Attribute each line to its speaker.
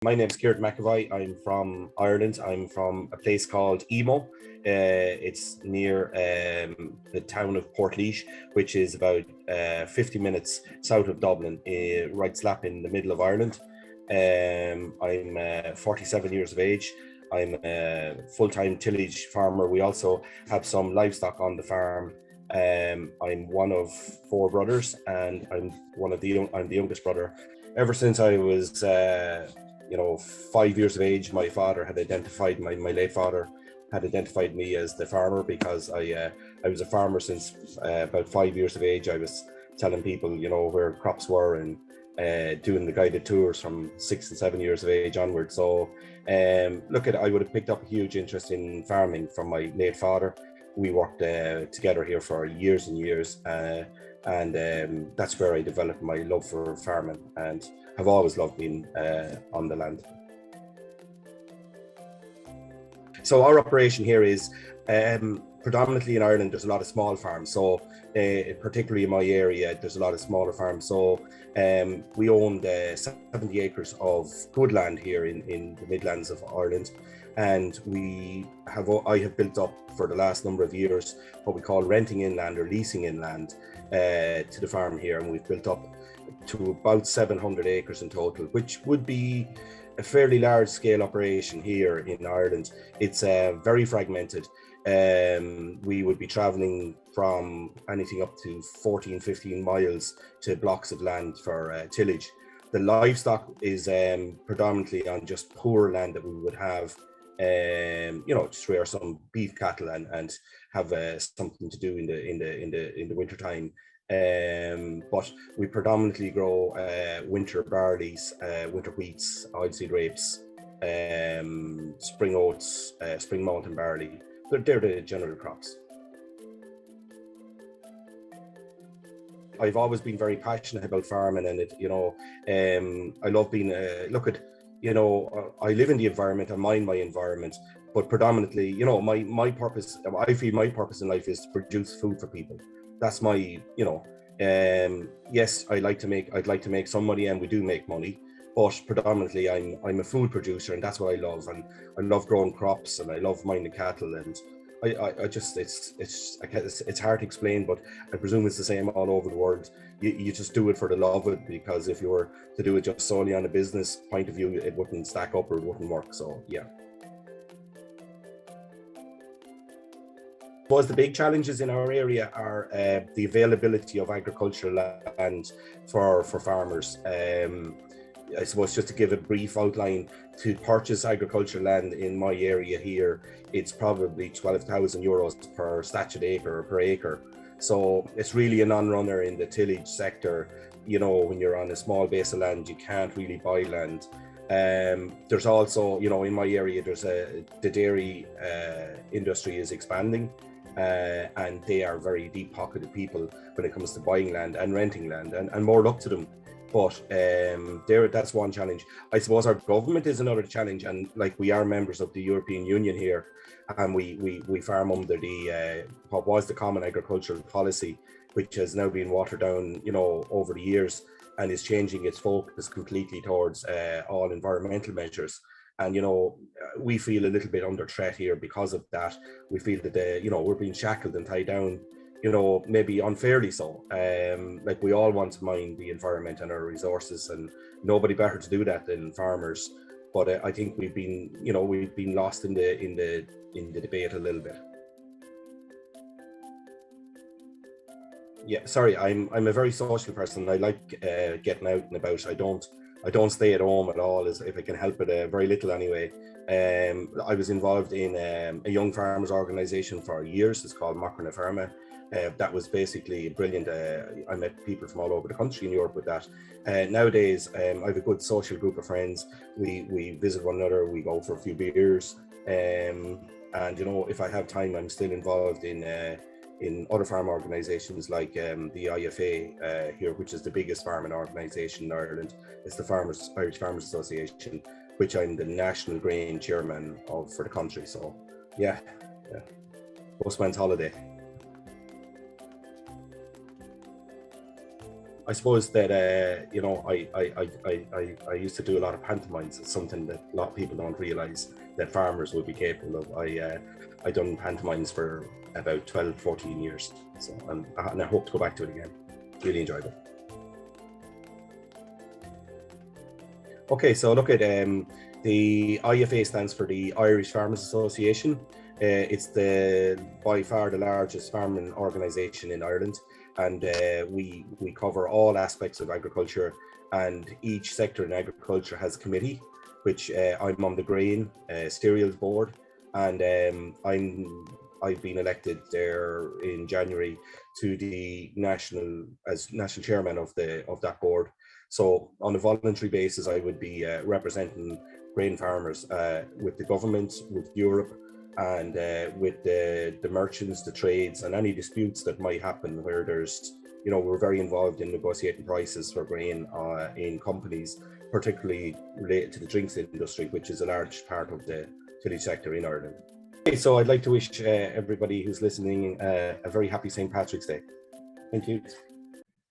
Speaker 1: My name is Kieran McEvoy. I'm from Ireland. I'm from a place called Emo. It's near the town of Portlaoise, which is about 50 minutes south of Dublin, right slap in the middle of Ireland. I'm 47 years of age. I'm a full-time tillage farmer. We also have some livestock on the farm. I'm one of four brothers, and I'm the youngest brother. Ever since I was 5 years of age, my father had identified my late father had identified me as the farmer, because I was a farmer since about 5 years of age. I was telling people, where crops were, and doing the guided tours from 6 and 7 years of age onward. So I would have picked up a huge interest in farming from my late father. We worked together here for years and years, and that's where I developed my love for farming, and have always loved being on the land. So our operation here is predominantly in Ireland. There's a lot of small farms, so particularly in my area, there's a lot of smaller farms. So we owned 70 acres of good land here in the Midlands of Ireland, and I have built up for the last number of years what we call renting in land or leasing in land to the farm here, and we've built up to about 700 acres in total, which would be a fairly large scale operation here in Ireland. It's very fragmented. We would be traveling from anything up to 14-15 miles to blocks of land for tillage. The livestock is predominantly on just poor land that we would have, just rear some beef cattle and have something to do in the winter time. But we predominantly grow winter barleys, winter wheats, oilseed rapes, spring oats, spring malt and barley. They're the general crops. I've always been very passionate about farming, and I love being I live in the environment, I mind my environment, but predominantly, my purpose, I feel my purpose in life is to produce food for people. That's my, yes, I'd like to make some money, and we do make money, but predominantly I'm a food producer, and that's what I love. And I love growing crops, and I love minding cattle, and I just, it's hard to explain, but I presume it's the same all over the world. You just do it for the love of it, because if you were to do it just solely on a business point of view, it wouldn't stack up or it wouldn't work. So yeah. I suppose the big challenges in our area are the availability of agricultural land for farmers. I suppose just to give a brief outline, to purchase agricultural land in my area here, it's probably 12,000 euros per statute acre or per acre. So it's really a non-runner in the tillage sector. When you're on a small base of land, you can't really buy land. There's also, in my area, the dairy industry is expanding. And they are very deep-pocketed people when it comes to buying land and renting land, and more luck to them. But that's one challenge. I suppose our government is another challenge, and we are members of the European Union here, and we farm under the what was the Common Agricultural Policy, which has now been watered down, over the years, and is changing its focus completely towards all environmental measures. And, we feel a little bit under threat here because of that. We feel that, we're being shackled and tied down, maybe unfairly so. We all want to mind the environment and our resources, and nobody better to do that than farmers. But I think we've been lost in the debate a little bit. Yeah, sorry, I'm a very social person. I like getting out and about. I don't stay at home at all, if I can help it, very little anyway. I was involved in a young farmers organisation for years. It's called Macron Pharma. That was basically brilliant. I met people from all over the country in Europe with that. Nowadays, I have a good social group of friends. We visit one another, we go for a few beers. And if I have time, I'm still involved in other farm organisations like the IFA here, which is the biggest farming organisation in Ireland. It's the Irish Farmers Association, which I'm the national grain chairman of for the country. So yeah. Postman's holiday. I suppose that I used to do a lot of pantomimes. It's something that a lot of people don't realise that farmers would be capable of. I done pantomimes for about 12, 14 years. So and I hope to go back to it again. Really enjoyed it. Okay, so look at the IFA stands for the Irish Farmers Association. It's by far the largest farming organisation in Ireland, and we cover all aspects of agriculture, and each sector in agriculture has a committee, which I'm on the grain cereals board, and I've been elected there in January to the national chairman of that board. So on a voluntary basis, I would be representing grain farmers with the government, with Europe, and with the merchants, the trades, and any disputes that might happen where there's, we're very involved in negotiating prices for grain in companies, particularly related to the drinks industry, which is a large part of the tillage sector in Ireland. Okay, so I'd like to wish everybody who's listening a very happy St. Patrick's Day. Thank you.